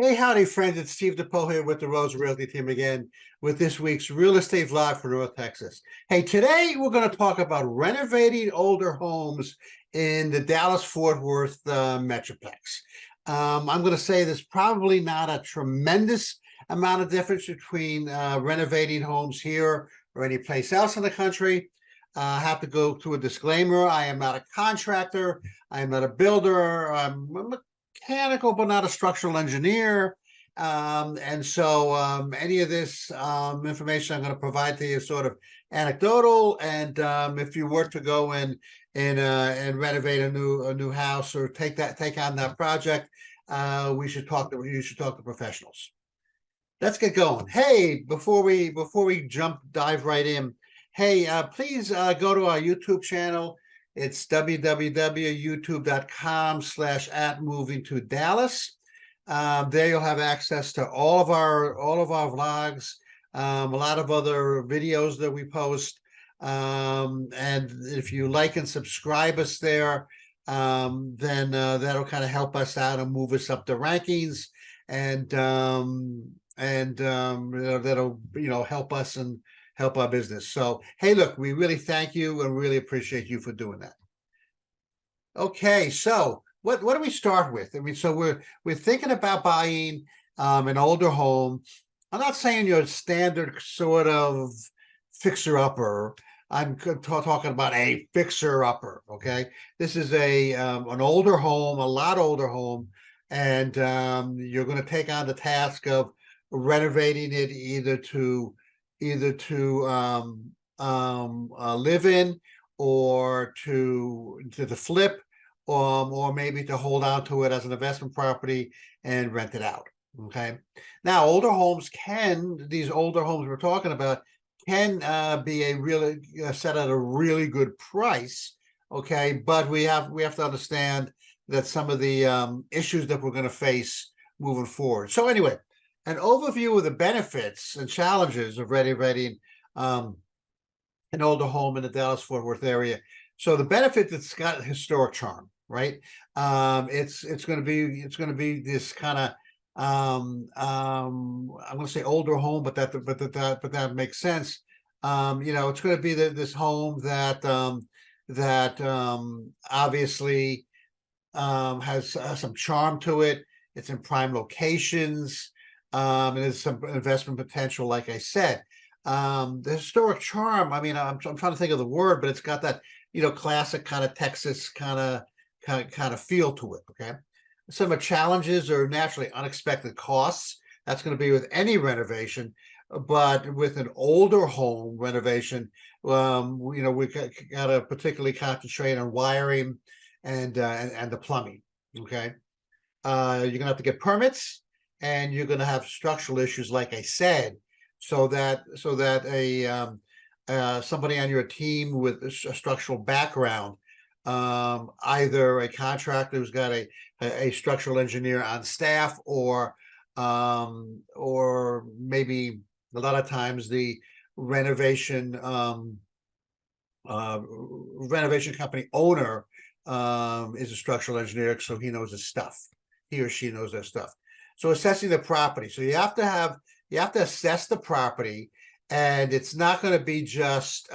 Hey, howdy, friends. It's Steve DePaul here with the Rose Realty team again with this week's real estate vlog for North Texas. Hey, today we're going to talk about renovating older homes in the Dallas-Fort Worth Metroplex. I'm going to say there's probably not a tremendous amount of difference between renovating homes here or any place else in the country. I have to go through a disclaimer. I am not a contractor. I am not a builder. I'm a mechanical, but not a structural engineer. And so any of this information I'm going to provide to you is sort of anecdotal. And if you were to go in and renovate a new house or take on that project, you should talk to professionals. Let's get going. Hey, before we dive right in, hey, please go to our YouTube channel. It's www.youtube.com/@movingtodallas. There you'll have access to all of our vlogs, a lot of other videos that we post. And if you like and subscribe us there, then that'll kind of help us out and move us up the rankings, and that'll help us and help our business. So, hey, look, we really thank you and really appreciate you for doing that. Okay, so what do we start with? I mean, so we're thinking about buying an older home. I'm not saying your standard sort of fixer-upper. I'm talking about a fixer-upper, okay? This is an older home, a lot older home, and you're going to take on the task of renovating it either to live in, or to the flip, or maybe to hold on to it as an investment property and rent it out. Okay. Now, these older homes we're talking about can be set at a really good price. Okay, but we have to understand that some of the issues that we're going to face moving forward. So anyway, an overview of the benefits and challenges of renovating an older home in the Dallas-Fort Worth area. So the benefit, it's got historic charm, right? It's going to be this kind of I'm going to say older home, but that makes sense. It's going to be this home that obviously has some charm to it. It's in prime locations. And there's some investment potential, like I said. The historic charm, I mean, I'm trying to think of the word, but it's got that, classic kind of Texas kind of feel to it, okay? Some of the challenges are naturally unexpected costs. That's going to be with any renovation, but with an older home renovation, we got to particularly concentrate on wiring and the plumbing, okay? You're going to have to get permits, and you're going to have structural issues, like I said, so that somebody on your team with a structural background, either a contractor who's got a structural engineer on staff, or maybe a lot of times the renovation company owner is a structural engineer, so he knows his stuff. He or she knows their stuff. So assessing the property. So you have to assess the property, and it's not going to be just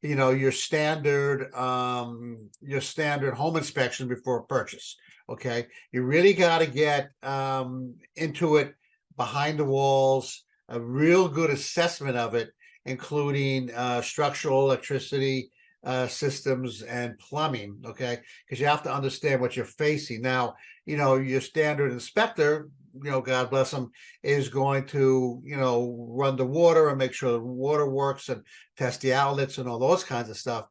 your standard home inspection before purchase. Okay, you really got to get into it, behind the walls, a real good assessment of it, including structural, electricity systems, and plumbing. Okay, because you have to understand what you're facing. Now, your standard inspector, God bless him, is going to, run the water and make sure the water works and test the outlets and all those kinds of stuff.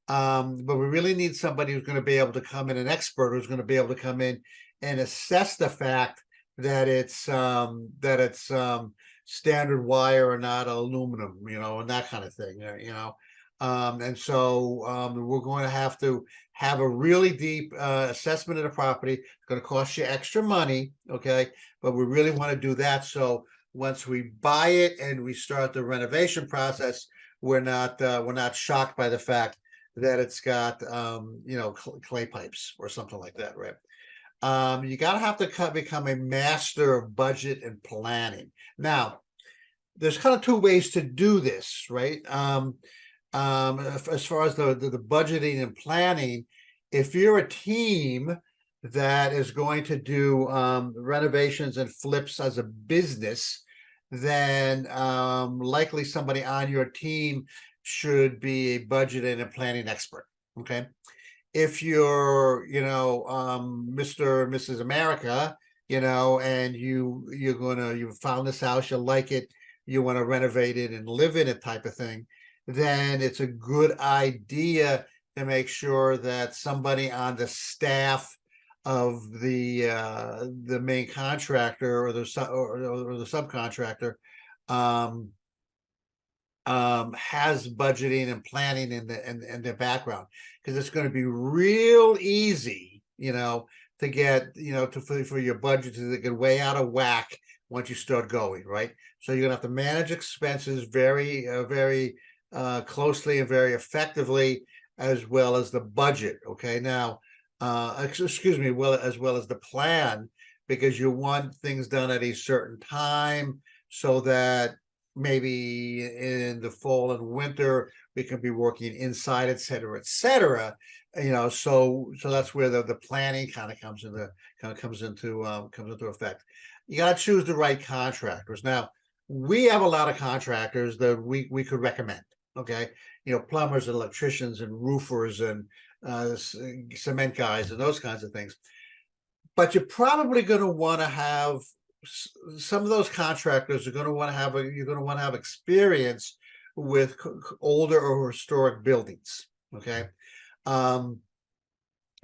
But we really need somebody who's going to be able to come in, an expert who's going to be able to come in and assess the fact that it's standard wire and not aluminum, and that kind of thing, and so we're going to have a really deep assessment of the property. It's going to cost you extra money, okay? But we really want to do that, so once we buy it and we start the renovation process, we're not shocked by the fact that it's got clay pipes or something like that, right? You gotta have to become a master of budget and planning. Now, there's kind of two ways to do this, right? As far as the budgeting and planning, if you're a team that is going to do renovations and flips as a business, then likely somebody on your team should be a budgeting and planning expert. Okay. If you're, Mr. or Mrs. America, and you found this house, you like it, you want to renovate it and live in it type of thing, then it's a good idea to make sure that somebody on the staff of the main contractor or the subcontractor um, has budgeting and planning in their background, because it's going to be real easy, to get, for your budget to get way out of whack once you start going, right? So you're gonna have to manage expenses very closely and very effectively, as well as the budget. Okay, now, excuse me, as well as the plan, because you want things done at a certain time, so that maybe in the fall and winter we can be working inside, et cetera, et cetera. So that's where the planning kind of comes into effect. You got to choose the right contractors. Now, we have a lot of contractors that we could recommend. Okay, plumbers and electricians and roofers and cement guys and those kinds of things. But you're probably going to want to have some of those contractors are going to want to have you're going to want to have experience with older or historic buildings. Okay.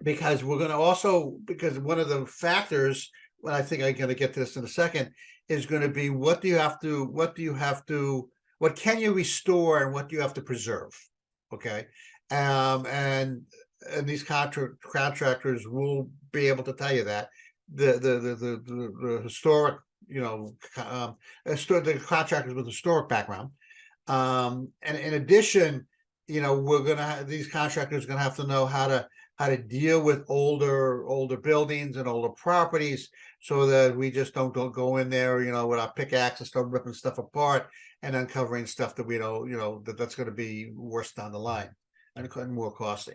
Because we're going to also, because one of the factors, well, I think I'm going to get to this in a second, is going to be what can you restore and what do you have to preserve? Okay. And these contractors will be able to tell you that the historic, the contractors with historic background. And in addition, these contractors are gonna have to know how to deal with older buildings and older properties, so that we just don't go in there, with our pickaxe and start ripping stuff apart and uncovering stuff that we don't, that's going to be worse down the line and more costly.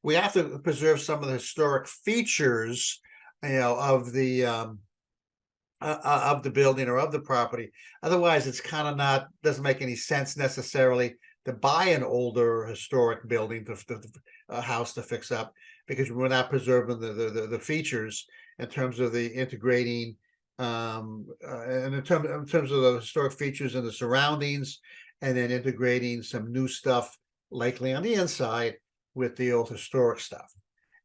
We have to preserve some of the historic features, of the building or of the property. Otherwise, it's kind of doesn't make any sense necessarily to buy an older historic building, a house to fix up, because we're not preserving the features in terms of the integrating, and in terms of the historic features and the surroundings, and then integrating some new stuff, likely on the inside, with the old historic stuff.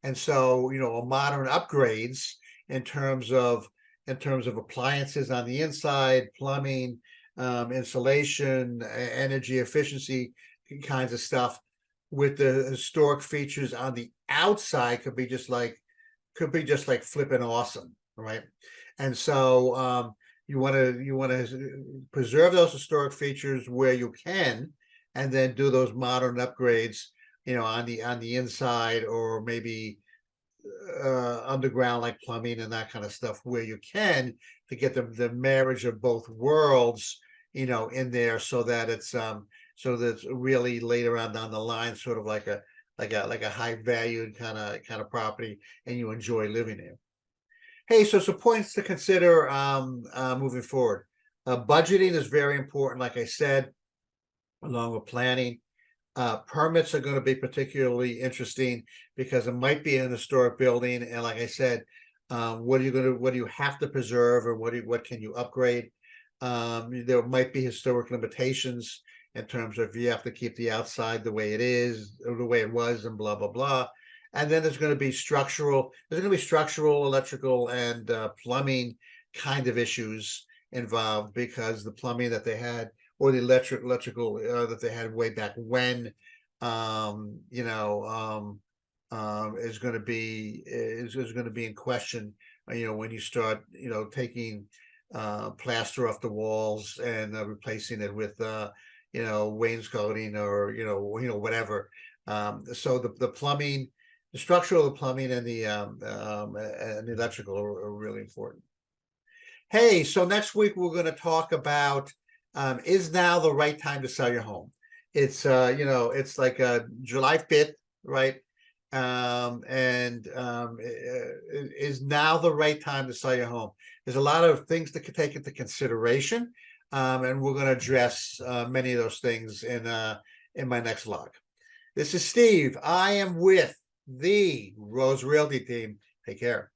And so, modern upgrades in terms of appliances on the inside, plumbing, insulation, energy efficiency kinds of stuff, with the historic features on the outside, could be just like flipping awesome, right? And so you want to preserve those historic features where you can, and then do those modern upgrades, on the inside, or maybe underground, like plumbing and that kind of stuff, where you can, to get the marriage of both worlds, in there, so that it's really later on down the line, sort of like a high valued kind of property, and you enjoy living there. Hey, so some points to consider moving forward. Budgeting is very important, like I said, along with planning. Permits are going to be particularly interesting, because it might be an historic building, and like I said, what do you have to preserve, or what can you upgrade? There might be historic limitations in terms of, you have to keep the outside the way it is, or the way it was, and blah blah blah. And then there's going to be structural, electrical, and plumbing kind of issues involved, because the plumbing that they had, or the electrical that they had way back when, is going to be in question. When you start, taking plaster off the walls and replacing it with wainscoting, or whatever. So the plumbing, The structural, the plumbing, and the electrical are really important. Hey, so next week we're going to talk about is now the right time to sell your home? It's it's like July 5th, right? Is now the right time to sell your home? There's a lot of things to take into consideration, and we're going to address many of those things in my next vlog. This is Steve. I am with the Rose Realty team. Take care.